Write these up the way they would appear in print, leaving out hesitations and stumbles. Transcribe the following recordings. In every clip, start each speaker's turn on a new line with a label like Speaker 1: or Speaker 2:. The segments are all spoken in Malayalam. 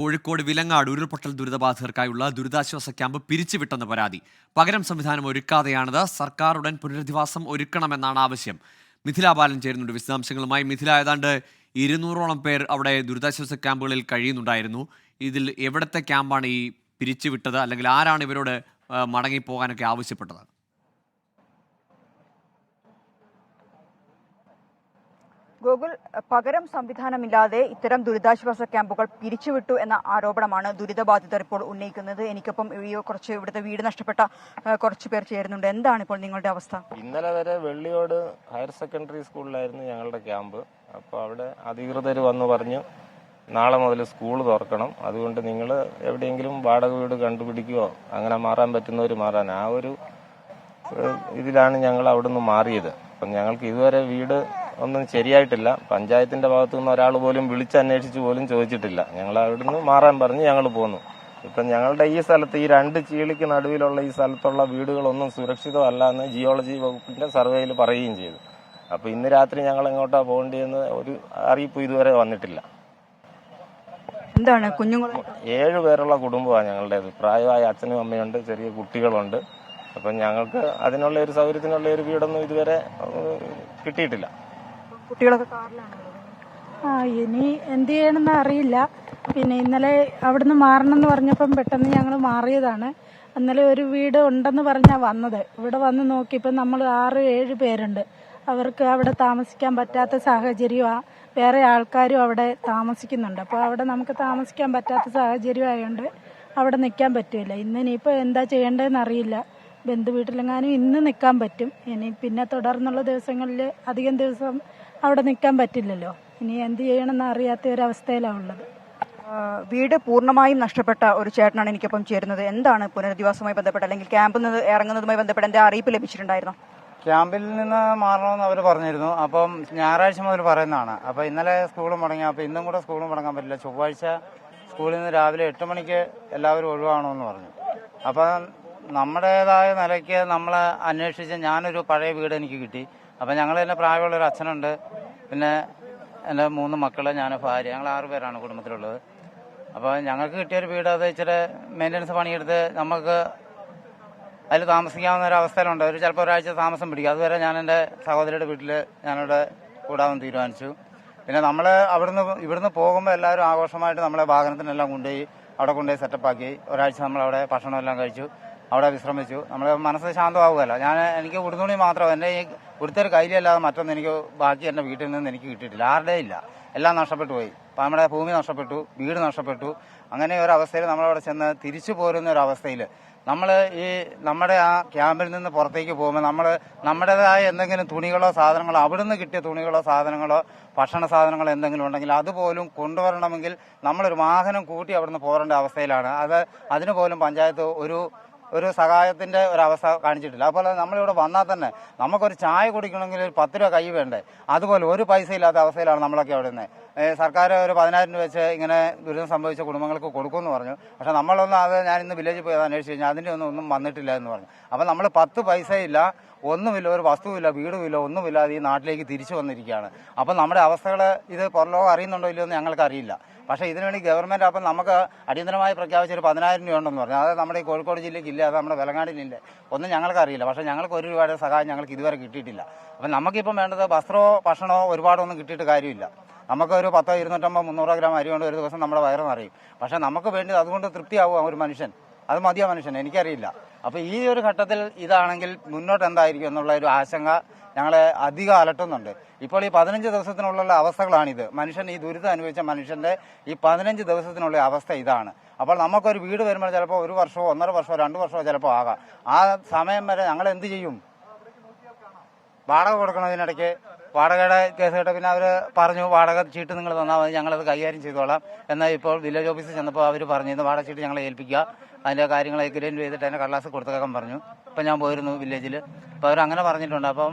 Speaker 1: കോഴിക്കോട് വിലങ്ങാട് ഉരുൾപൊട്ടൽ ദുരിതബാധിതർക്കായുള്ള ദുരിതാശ്വാസ ക്യാമ്പ് പിരിച്ചുവിട്ടെന്ന് പരാതി. പകരം സംവിധാനം ഒരുക്കാതെയാണത്. സർക്കാർ ഉടൻ പുനരധിവാസം ഒരുക്കണമെന്നാണ് ആവശ്യം. മിഥില ബാലൻ ചേരുന്നുണ്ട് വിശദാംശങ്ങളുമായി. മിഥില, ഏതാണ്ട് 200ഓളം പേർ അവിടെ ദുരിതാശ്വാസ ക്യാമ്പുകളിൽ കഴിയുന്നുണ്ടായിരുന്നു. ഇതിൽ എവിടത്തെ ക്യാമ്പാണ് ഈ പിരിച്ചുവിട്ടത്, അല്ലെങ്കിൽ ആരാണ് ഇവരോട് മടങ്ങിപ്പോകാനൊക്കെ ആവശ്യപ്പെട്ടത്?
Speaker 2: ഗൂഗിൾ, പകരം സംവിധാനമില്ലാതെ ഇത്തരം ദുരിതാശ്വാസ ക്യാമ്പുകൾ പിരിച്ചുവിട്ടു എന്ന ആരോപണമാണ് ദുരിതബാധിതർ ഇപ്പോൾ ഉന്നയിക്കുന്നത്. എനിക്കൊപ്പം ഇവിടുത്തെ വീട് നഷ്ടപ്പെട്ട കുറച്ച് പേർ ചേരുന്നുണ്ട്. എന്താണ് ഇപ്പോൾ നിങ്ങളുടെ അവസ്ഥ?
Speaker 3: ഇന്നലെ വരെ വെള്ളിയോട് ഹയർ സെക്കൻഡറി സ്കൂളിലായിരുന്നു ഞങ്ങളുടെ ക്യാമ്പ്. അപ്പോൾ അവിടെ അധികൃതർ വന്ന് പറഞ്ഞു, നാളെ മുതൽ സ്കൂൾ തുറക്കണം, അതുകൊണ്ട് നിങ്ങൾ എവിടെയെങ്കിലും വാടക വീട് കണ്ടുപിടിക്കുകയോ അങ്ങനെ മാറാൻ പറ്റുന്നവർ മാറാൻ, ആ ഒരു ഇതിലാണ് ഞങ്ങൾ അവിടുന്ന് മാറിയത്. അപ്പം ഞങ്ങൾക്ക് ഇതുവരെ വീട് ഒന്നും ശരിയായിട്ടില്ല. പഞ്ചായത്തിന്റെ ഭാഗത്തു നിന്ന് ഒരാൾ പോലും വിളിച്ചന്വേഷിച്ച് പോലും ചോദിച്ചിട്ടില്ല. ഞങ്ങൾ അവിടുന്ന് മാറാൻ പറഞ്ഞ് ഞങ്ങൾ പോന്നു. ഇപ്പം ഞങ്ങളുടെ ഈ സ്ഥലത്ത്, ഈ രണ്ട് ചീളിക്ക് നടുവിലുള്ള ഈ സ്ഥലത്തുള്ള വീടുകളൊന്നും സുരക്ഷിതമല്ല എന്ന് ജിയോളജി വകുപ്പിന്റെ സർവേയിൽ പറയുകയും ചെയ്തു. അപ്പൊ ഇന്ന് രാത്രി ഞങ്ങൾ എങ്ങോട്ടാ പോകേണ്ടതെന്ന് ഒരു അറിയിപ്പ് ഇതുവരെ വന്നിട്ടില്ല.
Speaker 2: എന്താണ് കുഞ്ഞുങ്ങൾ?
Speaker 3: 7 പേരുള്ള കുടുംബമാണ് ഞങ്ങളുടേത്. പ്രായമായ അച്ഛനും അമ്മയുണ്ട്, ചെറിയ കുട്ടികളുണ്ട്. അപ്പം ഞങ്ങൾക്ക് അതിനുള്ള ഒരു സൗകര്യത്തിനുള്ള ഒരു വീടൊന്നും ഇതുവരെ കിട്ടിയിട്ടില്ല.
Speaker 2: കുട്ടികളൊക്കെ
Speaker 4: ഇനി എന്ത് ചെയ്യണമെന്ന് അറിയില്ല. പിന്നെ ഇന്നലെ അവിടുന്ന് മാറണം എന്ന് പറഞ്ഞപ്പം പെട്ടെന്ന് ഞങ്ങൾ മാറിയതാണ്. ഇന്നലെ ഒരു വീട് ഉണ്ടെന്ന് പറഞ്ഞാൽ വന്നത്. ഇവിടെ വന്ന് നോക്കിയപ്പോൾ നമ്മൾ 6-7 പേരുണ്ട്. അവർക്ക് അവിടെ താമസിക്കാൻ പറ്റാത്ത സാഹചര്യമാണ്. വേറെ ആൾക്കാരും അവിടെ താമസിക്കുന്നുണ്ട്. അപ്പോൾ അവിടെ നമുക്ക് താമസിക്കാൻ പറ്റാത്ത സാഹചര്യം ആയതുകൊണ്ട് അവിടെ നിൽക്കാൻ പറ്റില്ല. ഇനിയിപ്പോൾ എന്താ ചെയ്യേണ്ടതെന്ന് അറിയില്ല. ബന്ധു വീട്ടിലെങ്ങാനും ഇന്ന് നിൽക്കാൻ പറ്റും. ഇനി പിന്നെ തുടർന്നുള്ള ദിവസങ്ങളിൽ അധികം ദിവസം അവിടെ നിൽക്കാൻ പറ്റില്ലല്ലോ. ഇനി എന്ത് ചെയ്യണമെന്ന് അറിയാത്ത ഒരവസ്ഥയിലാണ് ഉള്ളത്.
Speaker 2: വീട് പൂർണ്ണമായും നഷ്ടപ്പെട്ട ഒരു ചേട്ടനാണ് എനിക്കൊപ്പം ചേരുന്നത്. എന്താണ് പുനരധിവാസവുമായി ബന്ധപ്പെട്ട്, അല്ലെങ്കിൽ ക്യാമ്പിൽ നിന്ന് ഇറങ്ങുന്നതുമായി ബന്ധപ്പെട്ട് എന്താ അറിയിപ്പ് ലഭിച്ചിട്ടുണ്ടായിരുന്നു?
Speaker 5: ക്യാമ്പിൽ നിന്ന് മാറണമെന്ന് അവർ പറഞ്ഞിരുന്നു. അപ്പം ഞായറാഴ്ച മുതൽ പറയുന്നതാണ്. അപ്പോൾ ഇന്നലെ സ്കൂൾ മുടങ്ങി. അപ്പോൾ ഇന്നും കൂടെ സ്കൂൾ മുടങ്ങാൻ പറ്റില്ല. ചൊവ്വാഴ്ച സ്കൂളിൽ നിന്ന് രാവിലെ 8 മണിക്ക് എല്ലാവരും ഒഴിവാകണമെന്ന് പറഞ്ഞു. അപ്പം നമ്മുടേതായ നിലയ്ക്ക് നമ്മൾ അന്വേഷിച്ച് ഞാനൊരു പഴയ വീട് എനിക്ക് കിട്ടി. അപ്പം ഞങ്ങൾ തന്നെ പ്രായമുള്ളൊരു അച്ഛനുണ്ട്, പിന്നെ എൻ്റെ 3 മക്കൾ, ഞാൻ ഭാര്യ, ഞങ്ങൾ 6 പേരാണ് കുടുംബത്തിലുള്ളത്. അപ്പോൾ ഞങ്ങൾക്ക് കിട്ടിയൊരു വീട്, അത് ഇച്ചിരി മെയിൻ്റനൻസ് പണിയെടുത്ത് നമുക്ക് അതിൽ താമസിക്കാവുന്ന ഒരു അവസ്ഥയിലുണ്ട്. ചിലപ്പോൾ ഒരാഴ്ച താമസം പിടിക്കും. അതുവരെ ഞാൻ എൻ്റെ സഹോദരിയുടെ വീട്ടിൽ ഞാനിവിടെ കൂടാൻ തീരുമാനിച്ചു. പിന്നെ നമ്മൾ ഇവിടുന്ന് പോകുമ്പോൾ എല്ലാവരും ആഘോഷമായിട്ട് നമ്മളെ വാഹനത്തിനെല്ലാം കൊണ്ടുപോയി സെറ്റപ്പാക്കി. ഒരാഴ്ച നമ്മളവിടെ ഭക്ഷണമെല്ലാം കഴിച്ചു, അവിടെ വിശ്രമിച്ചു. നമ്മുടെ മനസ്സ് ശാന്തമാവുകയല്ല. എനിക്ക് ഉടുതുണി മാത്രം, എൻ്റെ ഈ ഉടുത്തൊരു കയ്യിലല്ലാതെ മറ്റൊന്നും എനിക്ക് ബാക്കി എൻ്റെ വീട്ടിൽ നിന്ന് എനിക്ക് കിട്ടിയിട്ടില്ല. ആരുടെയും ഇല്ല, എല്ലാം നഷ്ടപ്പെട്ടു പോയി. അപ്പം നമ്മുടെ ഭൂമി നഷ്ടപ്പെട്ടു, വീട് നഷ്ടപ്പെട്ടു. അങ്ങനെ ഒരു അവസ്ഥയിൽ നമ്മളവിടെ ചെന്ന് തിരിച്ചു പോരുന്ന ഒരു അവസ്ഥയിൽ നമ്മുടെ ആ ക്യാമ്പിൽ നിന്ന് പുറത്തേക്ക് പോകുമ്പോൾ നമ്മുടേതായ എന്തെങ്കിലും തുണികളോ സാധനങ്ങളോ, അവിടുന്ന് കിട്ടിയ തുണികളോ സാധനങ്ങളോ ഭക്ഷണ സാധനങ്ങളോ എന്തെങ്കിലും ഉണ്ടെങ്കിൽ അതുപോലും കൊണ്ടുവരണമെങ്കിൽ നമ്മളൊരു വാഹനം കൂട്ടി അവിടുന്ന് പോരേണ്ട അവസ്ഥയിലാണ്. അതിന് പോലും പഞ്ചായത്ത് ഒരു സഹായത്തിന്റെ ഒരവസ്ഥ കാണിച്ചിട്ടില്ല. അതുപോലെ നമ്മളിവിടെ വന്നാൽ തന്നെ നമുക്കൊരു ചായ കുടിക്കണമെങ്കിൽ ഒരു 10 രൂപ കൈ വേണ്ടേ, അതുപോലെ ഒരു പൈസ ഇല്ലാത്ത അവസ്ഥയിലാണ് നമ്മളൊക്കെ അവിടെ നിന്ന്. സർക്കാർ ഒരു 10,000 രൂപ വെച്ച് ഇങ്ങനെ ദുരിതം സംഭവിച്ച കുടുംബങ്ങൾക്ക് കൊടുക്കുമെന്ന് പറഞ്ഞു. പക്ഷെ നമ്മളൊന്നും ഞാൻ ഇന്ന് വില്ലേജിൽ പോയി അന്വേഷിച്ച് കഴിഞ്ഞാൽ അതിൻ്റെ ഒന്നും വന്നിട്ടില്ല എന്ന് പറഞ്ഞു. അപ്പം നമ്മൾ 10 പൈസയില്ല, ഒന്നുമില്ല, ഒരു വസ്തുവില്ല, വീടുമില്ല, ഒന്നുമില്ലാതെ ഈ നാട്ടിലേക്ക് തിരിച്ചു വന്നിരിക്കുകയാണ്. അപ്പം നമ്മുടെ അവസ്ഥകൾ ഇത് പുറലോകം അറിയുന്നുണ്ടോ ഇല്ലയോ എന്ന് ഞങ്ങൾക്ക് അറിയില്ല. പക്ഷേ ഇതിനുവേണ്ടി ഗവൺമെൻറ് അപ്പം നമുക്ക് അടിയന്തരമായി പ്രഖ്യാപിച്ചൊരു 10,000 രൂപ ഉണ്ടെന്ന് പറഞ്ഞു. അത് നമ്മുടെ ഈ കോഴിക്കോട് ജില്ലയ്ക്ക് ഇല്ല, അത് നമ്മുടെ വിലങ്ങാടിനില്ല, ഒന്നും ഞങ്ങൾക്ക് അറിയില്ല. പക്ഷേ ഞങ്ങൾക്ക് 1 രൂപയുടെ സഹായം ഞങ്ങൾക്ക് ഇതുവരെ കിട്ടിയിട്ടില്ല. അപ്പം നമുക്കിപ്പം വേണ്ടത് വസ്ത്രമോ ഭക്ഷണമോ ഒരുപാടൊന്നും കിട്ടിയിട്ട് കാര്യമില്ല. നമുക്കൊരു 100, 250, 300 ഗ്രാം അരി കൊണ്ട് ഒരു ദിവസം നമ്മുടെ വയറ് നിറയും. പക്ഷേ നമുക്ക് വേണ്ടി അതുകൊണ്ട് തൃപ്തിയാവുക ഒരു മനുഷ്യൻ, അത് മതിയാ മനുഷ്യൻ, എനിക്കറിയില്ല. അപ്പോൾ ഈ ഒരു ഘട്ടത്തിൽ ഇതാണെങ്കിൽ മുന്നോട്ട് എന്തായിരിക്കും എന്നുള്ള ഒരു ആശങ്ക ഞങ്ങളെ അധികം അലട്ടുന്നുണ്ട്. ഇപ്പോൾ ഈ 15 ദിവസത്തിനുള്ള അവസ്ഥകളാണിത്. മനുഷ്യൻ, ഈ ദുരിതം അനുഭവിച്ച മനുഷ്യന്റെ ഈ 15 ദിവസത്തിനുള്ള അവസ്ഥ ഇതാണ്. അപ്പോൾ നമുക്കൊരു വീട് വരുമ്പോൾ ചിലപ്പോൾ 1 വർഷമോ 1.5 വർഷമോ 2 വർഷമോ ചിലപ്പോൾ ആകാം. ആ സമയം വരെ ഞങ്ങൾ എന്ത് ചെയ്യും? വാടക കൊടുക്കണതിനിടയ്ക്ക് വാടകയുടെ കേസ് കേട്ട് പിന്നെ അവർ പറഞ്ഞു, വാടക ചീട്ട് നിങ്ങൾ തന്നാൽ മതി, ഞങ്ങളത് കൈകാര്യം ചെയ്തോളാം. എന്നാൽ ഇപ്പോൾ വില്ലേജ് ഓഫീസിൽ ചെന്നപ്പോൾ അവർ പറഞ്ഞിരുന്നു വാടക ചീട്ട് ഞങ്ങളെ ഏൽപ്പിക്കുക, അതിൻ്റെ കാര്യങ്ങൾ എഗ്രിമെന്റ് ചെയ്തിട്ട് അതിൻ്റെ കടലാസ് കൊടുത്തേക്കാൻ പറഞ്ഞു. ഇപ്പം ഞാൻ പോയിരുന്നു വില്ലേജിൽ, അപ്പോൾ അവരങ്ങനെ പറഞ്ഞിട്ടുണ്ട്. അപ്പം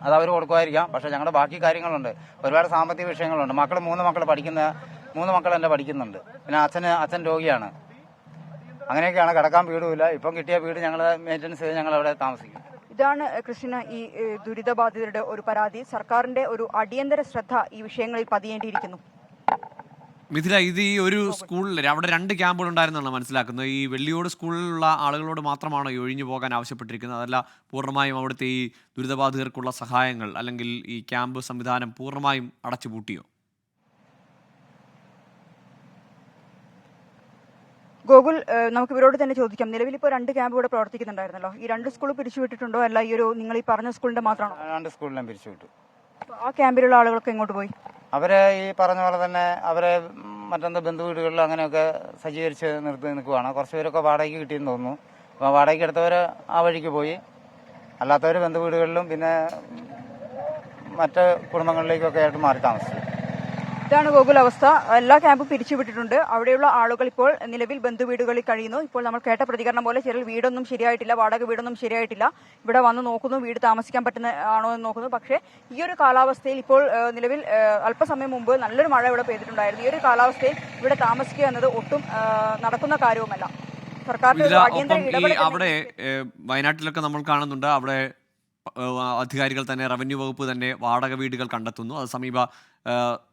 Speaker 5: അത് അവർ കൊടുക്കുമായിരിക്കാം. പക്ഷേ ഞങ്ങളുടെ ബാക്കി കാര്യങ്ങളുണ്ട്, ഒരുപാട് സാമ്പത്തിക വിഷയങ്ങളുണ്ട്. 3 മക്കൾ എൻ്റെ പഠിക്കുന്നുണ്ട്. പിന്നെ അച്ഛൻ രോഗിയാണ്. അങ്ങനെയൊക്കെയാണ്. കിടക്കാൻ വീടുമില്ല. ഇപ്പം കിട്ടിയ വീട് ഞങ്ങൾ മെയിൻ്റനൻസ് ചെയ്ത് ഞങ്ങളവിടെ താമസിക്കും.
Speaker 2: ഇതാണ് കൃഷ്ണ ഈ ദുരിതബാധിതരുടെ ഒരു പരാതി. സർക്കാരിന്റെ ഒരു അടിയന്തര ശ്രദ്ധ ഈ വിഷയങ്ങളിൽ പതിയേണ്ടിയിരിക്കുന്നു.
Speaker 1: മിഥില, ഇത് ഈ ഒരു സ്കൂളിൽ അവിടെ 2 ക്യാമ്പുകൾ ഉണ്ടായിരുന്നാണ് മനസ്സിലാക്കുന്നത്. ഈ വെള്ളിയോട് സ്കൂളിലുള്ള ആളുകളോട് മാത്രമാണോ ഈ ഒഴിഞ്ഞു പോകാൻ ആവശ്യപ്പെട്ടിരിക്കുന്നത്? അതല്ല പൂർണ്ണമായും അവിടുത്തെ ഈ ദുരിതബാധിതർക്കുള്ള സഹായങ്ങൾ അല്ലെങ്കിൽ ഈ ക്യാമ്പ് സംവിധാനം പൂർണ്ണമായും അടച്ചുപൂട്ടിയോ?
Speaker 2: ഗോകുൽ, നമുക്ക് ഇവരോട് തന്നെ ചോദിക്കാം. നിലവിൽ ഇപ്പോൾ 2 ക്യാമ്പ് ഇവിടെ പ്രവർത്തിക്കുന്നുണ്ടായിരുന്നല്ലോ. ഈ 2 സ്കൂൾ പിരിച്ചുവിട്ടിട്ടുണ്ടോ? അല്ല ഈ ഒരു നിങ്ങൾ ഈ പറഞ്ഞ സ്കൂളിന്റെ മാത്രമാണോ?
Speaker 5: 2 സ്കൂളിലും പിരിച്ചു വിട്ടു.
Speaker 2: ആ ക്യാമ്പിലുള്ള ആളുകളൊക്കെ എങ്ങോട്ട് പോയി?
Speaker 5: അവരെ ഈ പറഞ്ഞ പോലെ തന്നെ അവരെ മറ്റെന്താ ബന്ധുവീടുകളിൽ അങ്ങനെയൊക്കെ സജ്ജീകരിച്ച് നിൽക്കുവാണ്. കുറച്ച് പേരൊക്കെ വാടകയ്ക്ക് കിട്ടിയെന്ന് തോന്നുന്നു. അപ്പോൾ വാടകയ്ക്ക് എടുത്തവർ ആ വഴിക്ക് പോയി, അല്ലാത്തവർ ബന്ധുവീടുകളിലും പിന്നെ മറ്റ് കുടുംബങ്ങളിലേക്കൊക്കെ ആയിട്ട് മാറി താമസിച്ചു.
Speaker 2: ഇതാണ് ഗോകുൽ അവസ്ഥ. എല്ലാ ക്യാമ്പും പിരിച്ചുവിട്ടിട്ടുണ്ട്. അവിടെയുള്ള ആളുകൾ ഇപ്പോൾ നിലവിൽ ബന്ധുവീടുകളിൽ കഴിയുന്നു. ഇപ്പോൾ നമ്മൾ കേട്ട പ്രതികരണം പോലെ ചെറിയ വീടൊന്നും ശരിയായിട്ടില്ല, വാടക വീടൊന്നും ശരിയായിട്ടില്ല. ഇവിടെ വന്ന് നോക്കുന്നു, വീട് താമസിക്കാൻ പറ്റുന്ന ആണോ എന്ന് നോക്കുന്നു. പക്ഷേ ഈ ഒരു കാലാവസ്ഥയിൽ ഇപ്പോൾ നിലവിൽ അല്പസമയം മുമ്പ് നല്ലൊരു മഴ ഇവിടെ പെയ്തിട്ടുണ്ടായിരുന്നു. ഈ ഒരു കാലാവസ്ഥയിൽ ഇവിടെ താമസിക്കുക എന്നത് ഒട്ടും നടക്കുന്ന കാര്യവുമല്ല. സർക്കാരിന്റെ അടിയന്തര ഇടപെടൽ
Speaker 1: അവിടെ വയനാട്ടിലൊക്കെ നമ്മൾ കാണുന്നുണ്ട്, അവിടെ അധികാരികൾ തന്നെ, റവന്യൂ വകുപ്പ് തന്നെ വാടക വീടുകൾ കണ്ടെത്തുന്നു. അത് സമീപ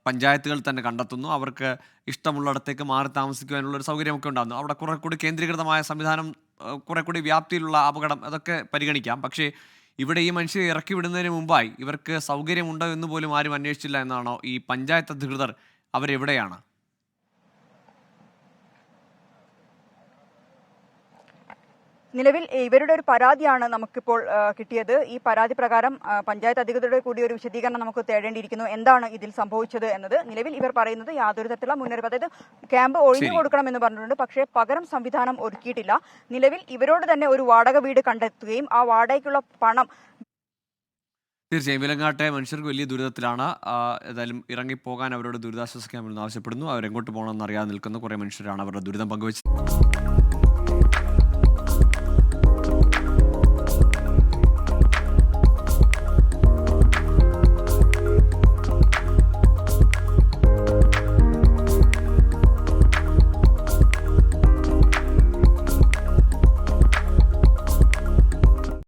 Speaker 1: പഞ്ചായത്തുകൾ തന്നെ കണ്ടെത്തുന്നു. അവർക്ക് ഇഷ്ടമുള്ളിടത്തേക്ക് മാറി താമസിക്കുവാനുള്ള ഒരു സൗകര്യമൊക്കെ ഉണ്ടാകുന്നു. അവിടെ കുറെ കൂടി കേന്ദ്രീകൃതമായ സംവിധാനം, കുറെ കൂടി വ്യാപ്തിയിലുള്ള അപകടം, അതൊക്കെ പരിഗണിക്കാം. പക്ഷേ ഇവിടെ ഈ മനുഷ്യരെ ഇറക്കി വിടുന്നതിന് മുമ്പായി ഇവർക്ക് സൗകര്യമുണ്ടോ എന്ന് പോലും ആരും അന്വേഷിച്ചില്ല എന്നാണോ ഈ പഞ്ചായത്ത് അധികൃതർ? അവരെവിടെയാണ്?
Speaker 2: നിലവിൽ ഇവരുടെ ഒരു പരാതിയാണ് നമുക്കിപ്പോൾ കിട്ടിയത്. ഈ പരാതി പ്രകാരം പഞ്ചായത്ത് അധികൃതരുടെ കൂടി ഒരു വിശദീകരണം നമുക്ക് തേടേണ്ടിയിരിക്കുന്നു. എന്താണ് ഇതിൽ സംഭവിച്ചത് എന്നത്. നിലവിൽ ഇവർ പറയുന്നത് യാതൊരു തരത്തിലുള്ള മുന്നറിയിപ്പ്, അതായത് ക്യാമ്പ് ഒഴിഞ്ഞു കൊടുക്കണമെന്ന് പറഞ്ഞിട്ടുണ്ട്, പക്ഷേ പകരം സംവിധാനം ഒരുക്കിയിട്ടില്ല. നിലവിൽ ഇവരോട് തന്നെ ഒരു വാടക വീട് കണ്ടെത്തുകയും ആ വാടകയ്ക്കുള്ള പണം
Speaker 1: തീർച്ചയായും വിലങ്ങാട്ടെ മനുഷ്യർക്ക് വലിയ ദുരിതത്തിലാണ്. ഏതായാലും ഇറങ്ങിപ്പോകാൻ അവരോട് ദുരിതാശ്വാസ ക്യാമ്പിൽ നിന്ന് ആവശ്യപ്പെടുന്നു. അവരെങ്ങോട്ട് പോകണമെന്ന് അറിയാതെ നിൽക്കുന്ന കുറേ മനുഷ്യരാണ് അവരുടെ ദുരിതം പങ്കുവച്ചത്.